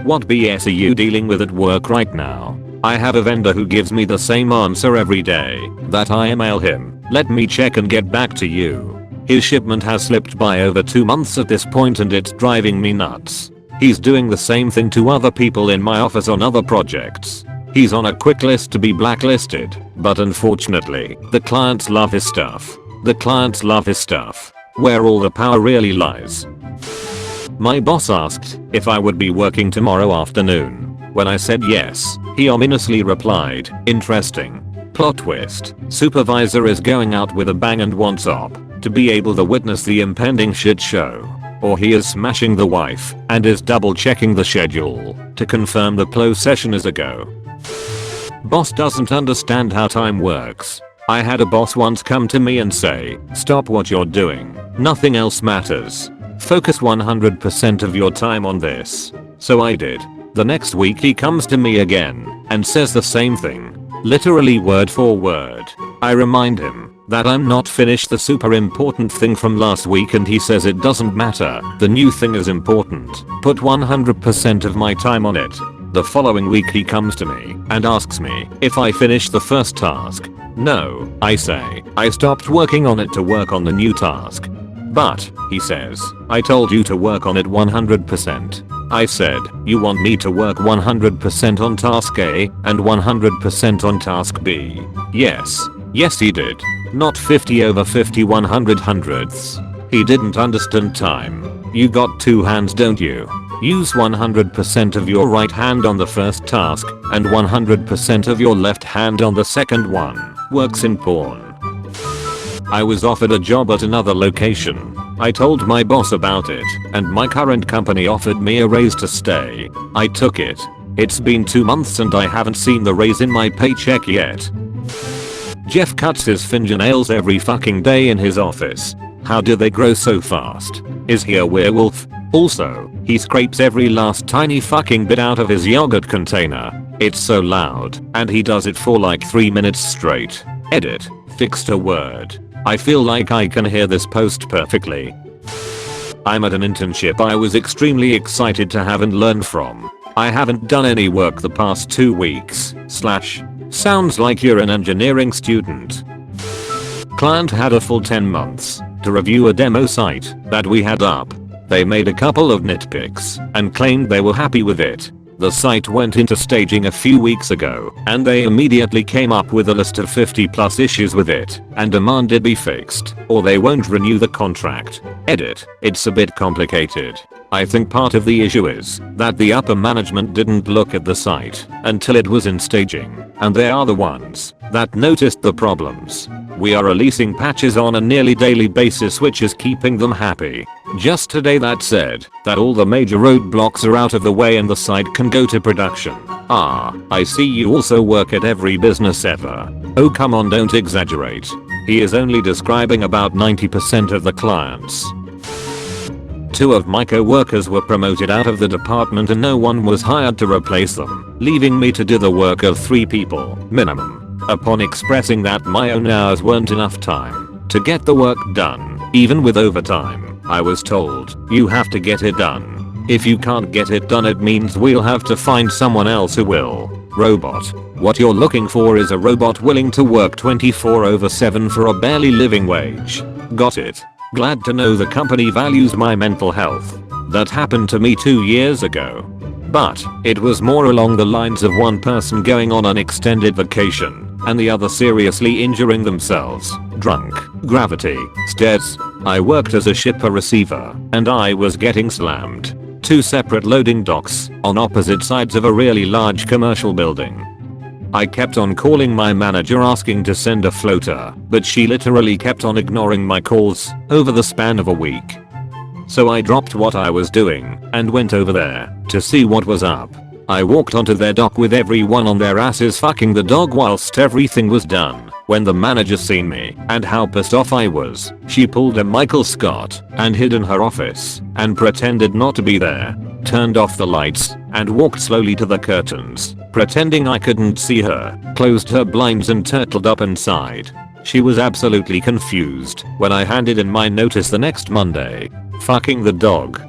What BS are you dealing with at work right now? I have a vendor who gives me the same answer every day that I email him. Let me check and get back to you. His shipment has slipped by over 2 months at this point and it's driving me nuts. He's doing the same thing to other people in my office on other projects. He's on a quick list to be blacklisted, but unfortunately, the clients love his stuff. The clients love his stuff. Where all the power really lies. My boss asked if I would be working tomorrow afternoon. When I said yes, he ominously replied, "Interesting. Plot twist. Supervisor is going out with a bang and wants op to be able to witness the impending shit show. Or he is smashing the wife and is double checking the schedule to confirm the close session is a go." Boss doesn't understand how time works. I had a boss once come to me and say, "Stop what you're doing. Nothing else matters. Focus 100% of your time on this." So I did. The next week he comes to me again and says the same thing. Literally word for word. I remind him that I'm not finished the super important thing from last week and he says it doesn't matter. The new thing is important. Put 100% of my time on it. The following week he comes to me and asks me if I finished the first task. No, I say. I stopped working on it to work on the new task. But, he says, I told you to work on it 100%. I said, you want me to work 100% on task A and 100% on task B. Yes. Yes he did. Not 50 over 50 100 hundredths. He didn't understand time. You got 2 hands don't you? Use 100% of your right hand on the first task and 100% of your left hand on the second one. Works in porn. I was offered a job at another location. I told my boss about it and my current company offered me a raise to stay. I took it. It's been 2 months and I haven't seen the raise in my paycheck yet. Jeff cuts his fingernails every fucking day in his office. How do they grow so fast? Is he a werewolf? Also, he scrapes every last tiny fucking bit out of his yogurt container. It's so loud, and he does it for like 3 minutes straight. Edit. Fixed a word. I feel like I can hear this post perfectly. I'm at an internship I was extremely excited to have and learn from. I haven't done any work the past 2 weeks. Sounds like you're an engineering student. Client had a full 10 months to review a demo site that we had up. They made a couple of nitpicks and claimed they were happy with it. The site went into staging a few weeks ago and they immediately came up with a list of 50 plus issues with it and demanded be fixed or they won't renew the contract. Edit. It's a bit complicated. I think part of the issue is that the upper management didn't look at the site until it was in staging and they are the ones that noticed the problems. We are releasing patches on a nearly daily basis which is keeping them happy. Just today that said that all the major roadblocks are out of the way and the site can go to production. Ah, I see you also work at every business ever. Oh come on don't exaggerate. He is only describing about 90% of the clients. 2 of my co-workers were promoted out of the department and no one was hired to replace them, leaving me to do the work of 3 people, minimum. Upon expressing that my own hours weren't enough time to get the work done, even with overtime, I was told, you have to get it done. If you can't get it done it means we'll have to find someone else who will. Robot. What you're looking for is a robot willing to work 24/7 for a barely living wage. Got it. Glad to know the company values my mental health. That happened to me 2 years ago. But it was more along the lines of one person going on an extended vacation and the other seriously injuring themselves. Drunk. Gravity. Stairs. I worked as a shipper receiver and I was getting slammed. 2 separate loading docks on opposite sides of a really large commercial building. I kept on calling my manager asking to send a floater, but she literally kept on ignoring my calls over the span of a week. So I dropped what I was doing and went over there to see what was up. I walked onto their dock with everyone on their asses fucking the dog whilst everything was done. When the manager seen me and how pissed off I was, she pulled a Michael Scott and hid in her office and pretended not to be there, turned off the lights and walked slowly to the curtains, pretending I couldn't see her, closed her blinds and turtled up inside. She was absolutely confused when I handed in my notice the next Monday. Fucking the dog.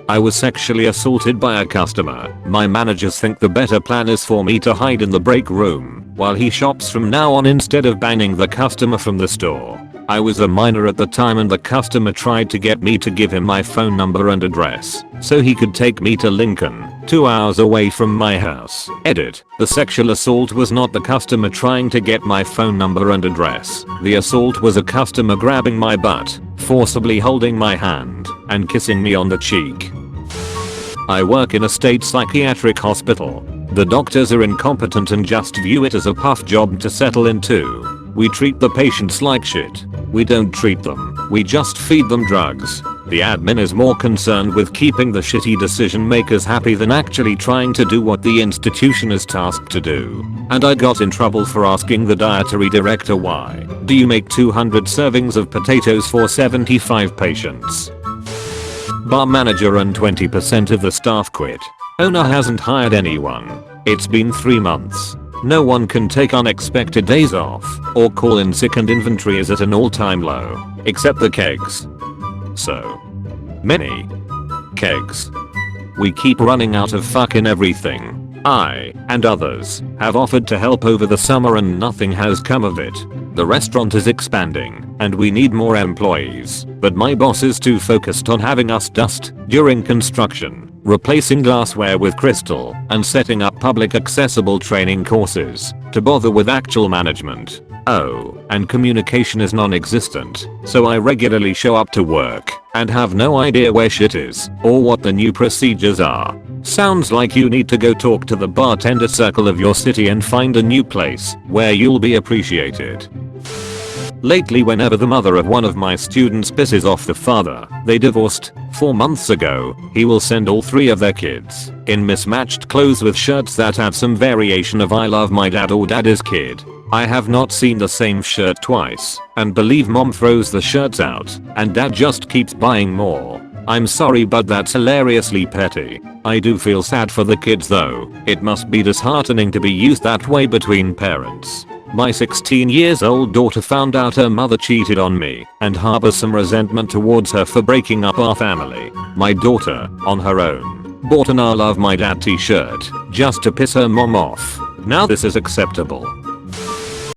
I was sexually assaulted by a customer. My managers think the better plan is for me to hide in the break room while he shops from now on instead of banning the customer from the store. I was a minor at the time and the customer tried to get me to give him my phone number and address so he could take me to Lincoln, 2 hours away from my house. Edit. The sexual assault was not the customer trying to get my phone number and address. The assault was a customer grabbing my butt, forcibly holding my hand, and kissing me on the cheek. I work in a state psychiatric hospital. The doctors are incompetent and just view it as a puff job to settle into. We treat the patients like shit. We don't treat them, we just feed them drugs. The admin is more concerned with keeping the shitty decision makers happy than actually trying to do what the institution is tasked to do. And I got in trouble for asking the dietary director why do you make 200 servings of potatoes for 75 patients? Bar manager and 20% of the staff quit. Owner hasn't hired anyone. It's been 3 months. No one can take unexpected days off or call in sick and inventory is at an all-time low, except the kegs. So many kegs. We keep running out of fucking everything. I and others have offered to help over the summer and nothing has come of it. The restaurant is expanding and we need more employees, but my boss is too focused on having us dust during construction, replacing glassware with crystal, and setting up public accessible training courses to bother with actual management. Oh, and communication is non-existent, so I regularly show up to work and have no idea where shit is or what the new procedures are. Sounds like you need to go talk to the bartender circle of your city and find a new place where you'll be appreciated. Lately, whenever the mother of one of my students pisses off the father they divorced 4 months ago, he will send all 3 of their kids in mismatched clothes with shirts that have some variation of I love my dad or daddy's kid. I have not seen the same shirt twice and believe mom throws the shirts out and dad just keeps buying more. I'm sorry, but that's hilariously petty. I do feel sad for the kids though. It must be disheartening to be used that way between parents. My 16-year-old daughter found out her mother cheated on me and harbors some resentment towards her for breaking up our family. My daughter, on her own, bought an I love my dad t-shirt just to piss her mom off. Now this is acceptable.